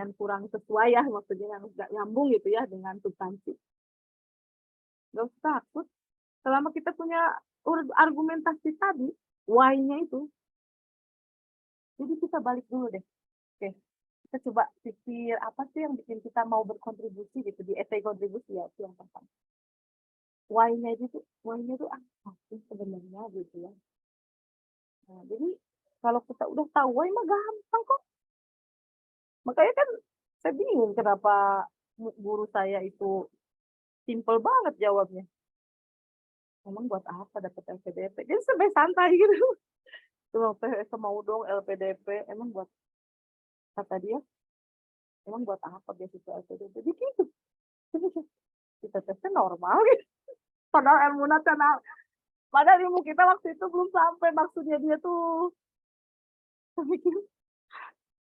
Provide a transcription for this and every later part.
dengan kurang sesuai ya, maksudnya yang nggak nyambung gitu ya dengan substansi. Nggak usah takut, selama kita punya argumentasi tadi, why-nya itu, jadi kita balik dulu deh. Oke, kita coba pikir apa sih yang bikin kita mau berkontribusi gitu di essay kontribusi ya, itu yang pertama. Why-nya itu apa sih sebenarnya gitu ya. Nah, jadi kalau kita udah tahu why mah gampang kok. Makanya kan saya bingung kenapa guru saya itu simple banget jawabnya. Emang buat apa dapat LPDP? Jadi sampai santai gitu. Cuma mau dong LPDP, emang buat kata dia, emang buat apa beasiswa LPDP? Jadi gitu. Kita tesnya normal gitu. Padahal ilmu nasional, padahal ilmu kita waktu itu belum sampai maksudnya dia tuh. Saya mikir,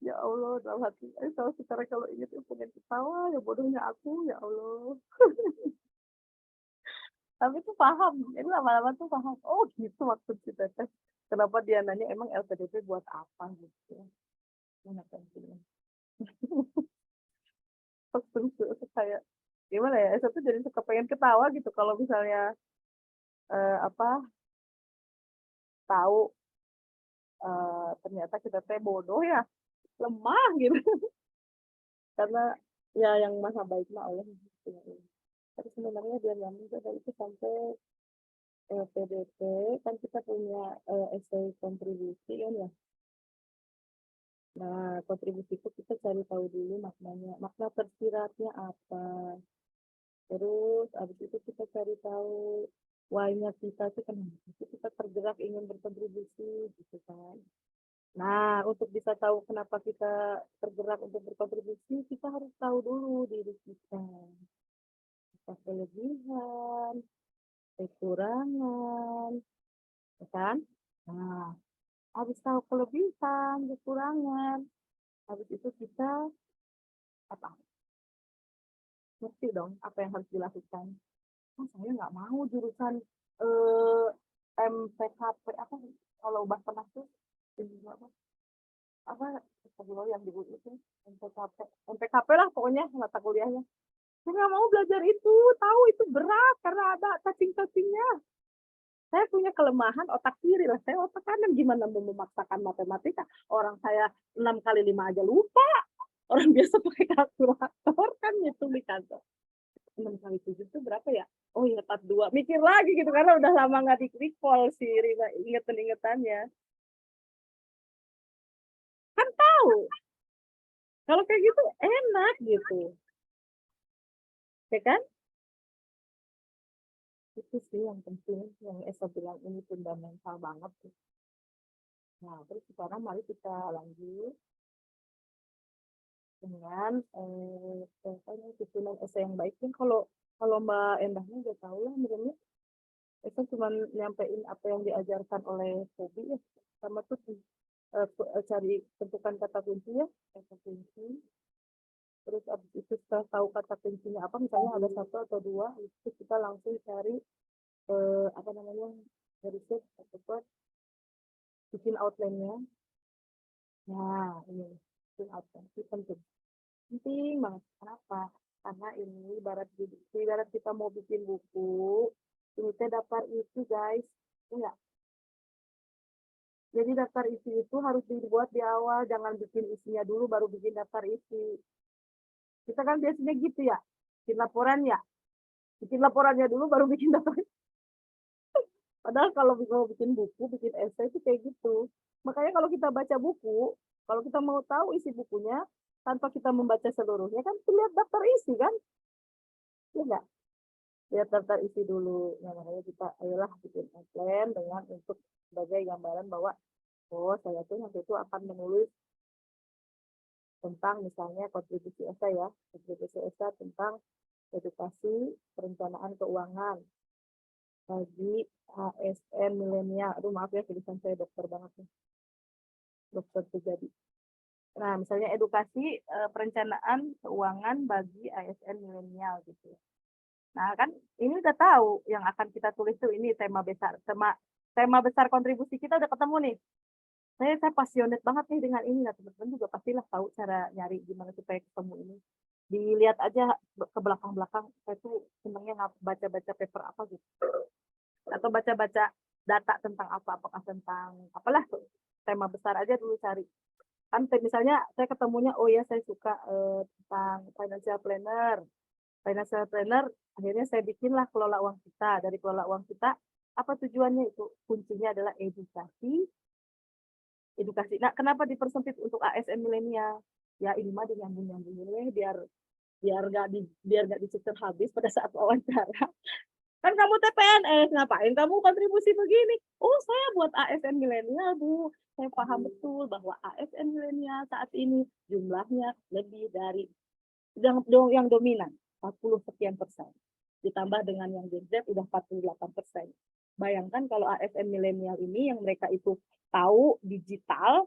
ya Allah, dalam hati, kalau sekarang kalau ingat ya pengen ketawa, ya bodohnya aku, ya Allah. Tapi tuh paham, ini lama-lama tuh paham. Oh gitu maksud si Teteh. Kenapa dia nanya emang LPDP buat apa gitu. Mana pentingnya. Terus kayak gimana ya, saya tuh jadi suka pengen ketawa gitu kalau misalnya apa tahu ternyata kita teh bodoh ya, lemah gitu. Karena ya yang maha baik mah Allah. Gitu. Tapi sebenarnya biar nyambung itu sampai LPDP kan kita punya essay kontribusi kan ya. Nah, kontribusi itu kita cari tahu dulu maknanya, makna tersiratnya apa. Terus abis itu kita cari tahu why-nya kita tuh kenapa sih kita tergerak ingin berkontribusi gitu kan. Nah, untuk bisa tahu kenapa kita tergerak untuk berkontribusi, kita harus tahu dulu diri kita. Apa kelebihan, kekurangan, ya kan? Nah, habis tahu kelebihan, kekurangan, habis itu kita apa? Ngerti dong apa yang harus dilakukan. Oh, saya nggak mau jurusan eh, MPKP apa kalau ubah pernah tuh apa yang di itu MPKP MPKP lah pokoknya mata kuliahnya. Saya nggak mau belajar itu, tahu itu berat karena ada cacing-cacingnya. Saya punya kelemahan otak kiri lah, saya otak kanan gimana mau memaksakan matematika? Orang saya 6 kali 5 aja lupa. Orang biasa pakai kalkulator kan ngitung di kantor. 6 kali 7 itu berapa ya? Oh iya 42. Mikir lagi gitu karena udah lama nggak di-recall sih ingetan-ingetannya. Kan tahu. Kalau kayak gitu enak gitu. Ya kan? Itu sih yang penting yang Esa bilang ini fundamental banget. Nah, terus sekarang mari kita lanjut dengan susunan esai yang baik. Kan kalau kalau Mbak Endahnya udah tahu lah sebenarnya Esa cuma nyampein apa yang diajarkan oleh Hobi ya, sama tuh cari tentukan kata kunci ya, kata kunci. Terus abis itu kita tahu kata kuncinya apa, misalnya ada satu atau dua, itu kita langsung cari apa namanya dari set atau bikin outline-nya. Nah, ini bikin outline itu penting. Penting banget. Kenapa? Karena ini ibarat kita mau bikin buku, ini teh daftar isi guys. Enggak. Jadi daftar isi itu harus dibuat di awal, jangan bikin isinya dulu baru bikin daftar isi. Kita kan biasanya gitu ya, bikin laporan ya. Bikin laporannya dulu baru bikin daftar. Padahal kalau mau bikin buku, bikin essay itu kayak gitu. Makanya kalau kita baca buku, kalau kita mau tahu isi bukunya, tanpa kita membaca seluruhnya kan lihat daftar isi kan? Ya enggak? Lihat daftar isi dulu. Nah, makanya kita ayolah bikin outline dengan untuk sebagai gambaran bahwa oh saya tuh nanti itu akan menulis tentang misalnya kontribusi esai ya, kontribusi esai tentang edukasi perencanaan keuangan bagi ASN milenial. Aduh maaf ya tulisan saya dokter banget nih, dokter terjadi. Nah misalnya edukasi perencanaan keuangan bagi ASN milenial gitu. Nah kan ini udah tahu yang akan kita tulis tuh ini tema besar kontribusi kita udah ketemu nih. Saya passionate banget nih dengan ini. Nah, teman-teman juga pastilah tahu cara nyari gimana supaya ketemu ini. Dilihat aja ke belakang-belakang, saya tuh senangnya baca-baca paper apa gitu. Atau baca-baca data tentang apa, apakah tentang apalah tema besar aja dulu cari. Kan misalnya saya ketemunya, oh ya saya suka tentang financial planner. Financial planner, akhirnya saya bikinlah kelola uang kita. Dari kelola uang kita, apa tujuannya itu? Kuncinya adalah edukasi. Nah, kenapa dipersempit untuk ASN milenial? Ya ini mah nyambung-nyambung biar biar nggak dicecer habis pada saat wawancara. Kan kamu TPNS, ngapain kamu kontribusi begini? Oh, saya buat ASN milenial, Bu. Saya paham betul bahwa ASN milenial saat ini jumlahnya lebih dari yang dominan 40 sekian persen. Ditambah dengan yang Gen Z udah 48%. Bayangkan kalau ASN milenial ini yang mereka itu tahu digital,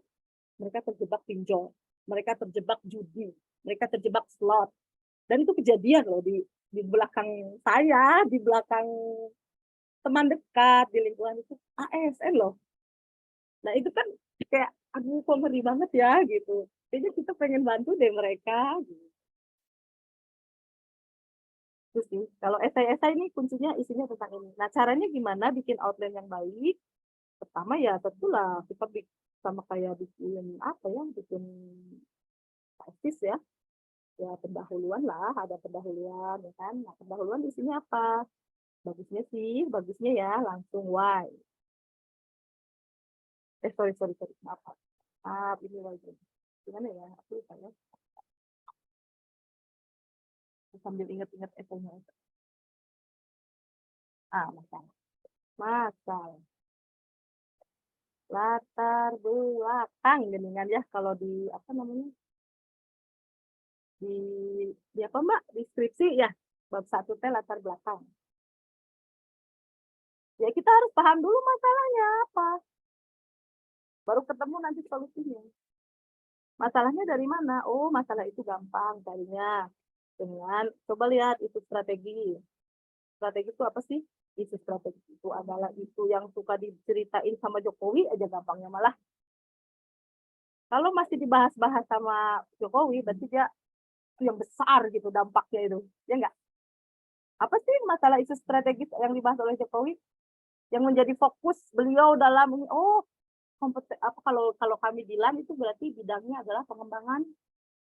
mereka terjebak pinjol, mereka terjebak judi, mereka terjebak slot. Dan itu kejadian loh di belakang saya, di belakang teman dekat, di lingkungan itu ASN loh. Nah itu kan kayak, aduh kok ngeri banget ya gitu. Kayaknya kita pengen bantu deh mereka. Itu sih, kalau esai-esai ini kuncinya isinya tentang ini. Nah caranya gimana bikin outline yang baik? Pertama ya tentulah kita sama kayak bikin apa ya, bikin tesis ya. Ya pendahuluan lah, ada pendahuluan ya kan. Nah pendahuluan isinya apa? Bagusnya ya langsung why. Sorry, maaf. Ini why. Gimana ya? Aku lupa ya. Sambil ingat-ingat esainya. Masalah. Masalah. Latar belakang dengan ya kalau di apa namanya? Di apa Mbak? Deskripsi ya. Bab 1 teh latar belakang. Ya kita harus paham dulu masalahnya apa. Baru ketemu nanti solusinya. Masalahnya dari mana? Oh, masalah itu gampang carinya. Dengan coba lihat itu strategi. Strategi itu apa sih? Isu strategi itu adalah isu yang suka diceritain sama Jokowi aja gampangnya malah. Kalau masih dibahas-bahas sama Jokowi, berarti dia itu yang besar gitu dampaknya itu. Ya enggak? Apa sih masalah isu strategis yang dibahas oleh Jokowi? Yang menjadi fokus beliau dalam ini, oh apa kalau kami bilang itu berarti bidangnya adalah pengembangan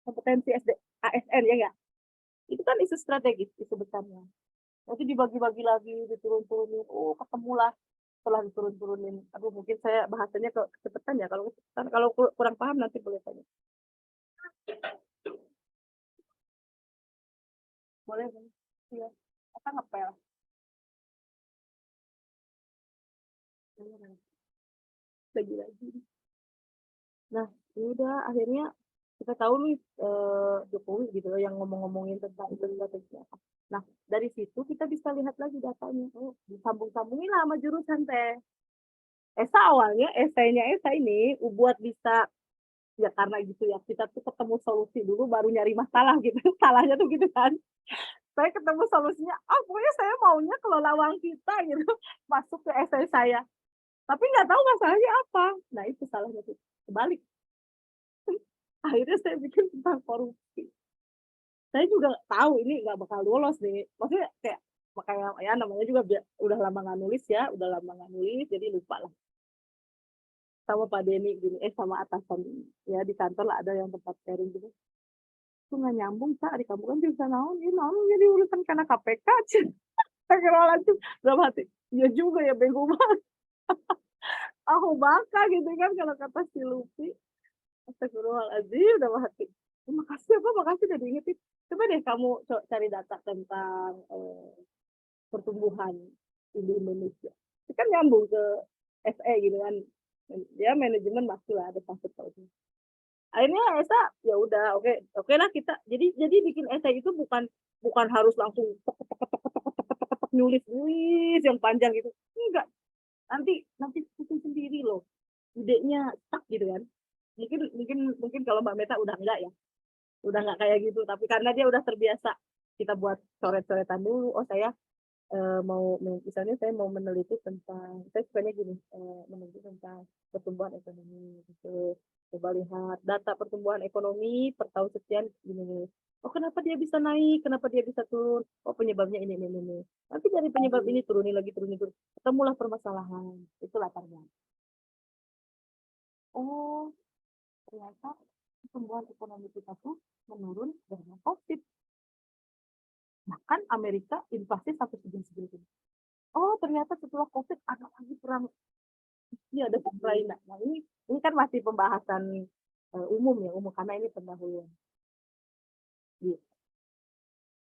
kompetensi ASN ya enggak? Itu kan isu strategis, isu besarnya. Nanti dibagi-bagi lagi, diturun-turunin, oh ketemulah setelah diturun-turunin. Aduh mungkin saya bahasanya kecepatan ya, kalau kurang paham nanti boleh tanya. Boleh, iya. Apa ngepel? Lagi-lagi. Nah, udah akhirnya kita tahu nih Jokowi gitu loh yang ngomong-ngomongin tentang itu strategi apa. Nah, dari situ kita bisa lihat lagi datanya. Oh, disambung-sambungin lah sama jurusan teh. Awalnya Esa ini buat bisa ya karena gitu ya kita tuh ketemu solusi dulu baru nyari masalah gitu. Salahnya tuh gitu kan. Saya ketemu solusinya, pokoknya saya maunya kelola uang kita gitu. Masuk ke esai saya. Tapi nggak tahu masalahnya apa. Nah, itu salahnya tuh. Kebalik. Akhirnya saya bikin tentang korupsi. Saya juga tahu ini nggak bakal lolos nih. Maksudnya kayak ya namanya juga udah lama nggak nulis ya, jadi lupa lah. Sama Pak Denny gini, sama atasan ya di kantor lah ada yang tempat sharing gitu. Itu nggak nyambung, Kak. Di kamu kan bisa naon, ini naon jadi urusan karena KPK. Astagfirullahaladzim, dalam hati. Ya juga ya, bego banget. Aku baka gitu kan kalau kata si Luffy. Astagfirullahaladzim, dalam hati. Makasih apa, makasih udah diingetin. Coba deh kamu cari data tentang pertumbuhan di Indonesia. Itu kan nyambung ke SE gitu kan. Ya manajemen masih lah ada pasut itu. Akhirnya Esa ya udah oke lah kita. Jadi bikin esai itu bukan harus langsung nulis yang panjang gitu. Enggak. Nanti pusing sendiri loh. Idenya stuck gitu kan. Mungkin kalau Mbak Meta udah enggak ya. Udah enggak kayak gitu, tapi karena dia udah terbiasa kita buat coret-coretan dulu. Oh, saya mau misalnya saya mau meneliti tentang, saya sukanya gini, meneliti tentang pertumbuhan ekonomi gitu. Coba lihat data pertumbuhan ekonomi per tahun sekian gini. Oh, kenapa dia bisa naik? Kenapa dia bisa turun? Oh, penyebabnya ini. Nanti dari penyebab ini turunin lagi, turunin. Ketemulah permasalahan. Itu latarnya. Oh, ternyata pertumbuhan ekonomi kita tuh menurun karena COVID. Bahkan Amerika inflasi sampai segini-segini. Oh, ternyata setelah COVID ada lagi perang. Iya, ada Ukraina. Nah, ini kan masih pembahasan umum ya, umum karena ini pendahuluan. Gitu.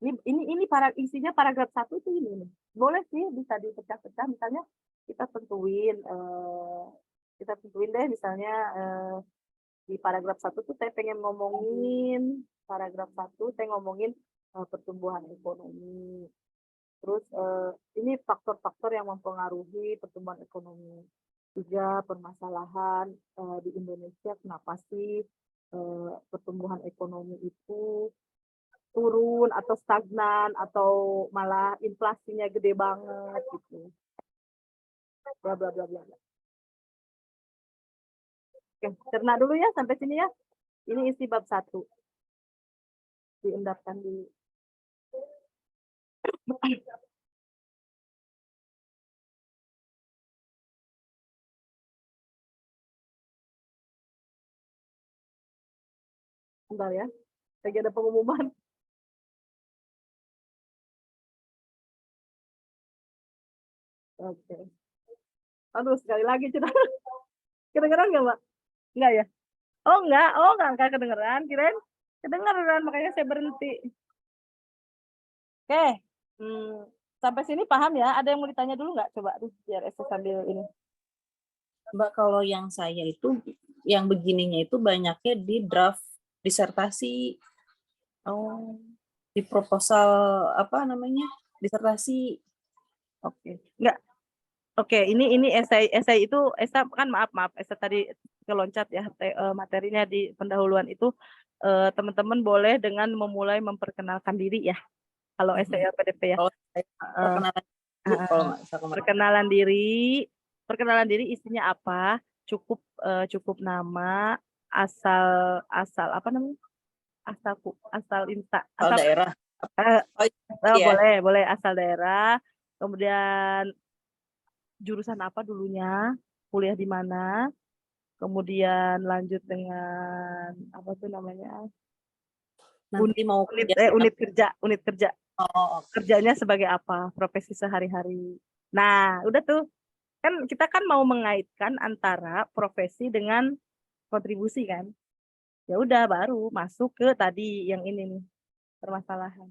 Ini para isinya paragraf 1 itu ini nih. Boleh sih bisa dipecah-pecah, misalnya kita tentuin deh misalnya di paragraf 1 tuh saya pengen ngomongin pertumbuhan ekonomi. Terus ini faktor-faktor yang mempengaruhi pertumbuhan ekonomi. 3 permasalahan di Indonesia, kenapa sih pertumbuhan ekonomi itu turun atau stagnan atau malah inflasinya gede banget gitu. Bla bla bla bla. Oke, cerna dulu ya sampai sini ya. Ini isi bab 1. Diendapkan di Bentar ya. Lagi ada pengumuman. Oke. Aduh, sekali lagi cerita. Kedengeran nggak, Mbak? Enggak ya? Oh, enggak kedengeran. Kirain kedengeran, makanya saya berhenti. Oke. Sampai sini paham ya? Ada yang mau ditanya dulu nggak? Coba biar saya sambil ini. Mbak, kalau yang saya itu, yang begininya itu banyaknya di draft disertasi. Oh, di proposal apa namanya? Disertasi. Oke. Enggak. Oke, ini esai itu kan maaf esai tadi keloncat ya materinya di pendahuluan itu teman-teman boleh dengan memulai memperkenalkan diri ya. Kalau esai LPDP ya. Oh, perkenalan dulu kalau nggak salah. Perkenalan diri isinya apa? Cukup nama, asal apa namanya? Asal daerah. boleh asal daerah. Kemudian jurusan apa dulunya, kuliah di mana, kemudian lanjut dengan apa tuh namanya, Nanti mau unit kerja. Oh, okay. Kerjanya sebagai apa, profesi sehari-hari. Nah, udah tuh. Kan kita kan mau mengaitkan antara profesi dengan kontribusi kan. Ya udah baru masuk ke tadi yang ini nih, permasalahan.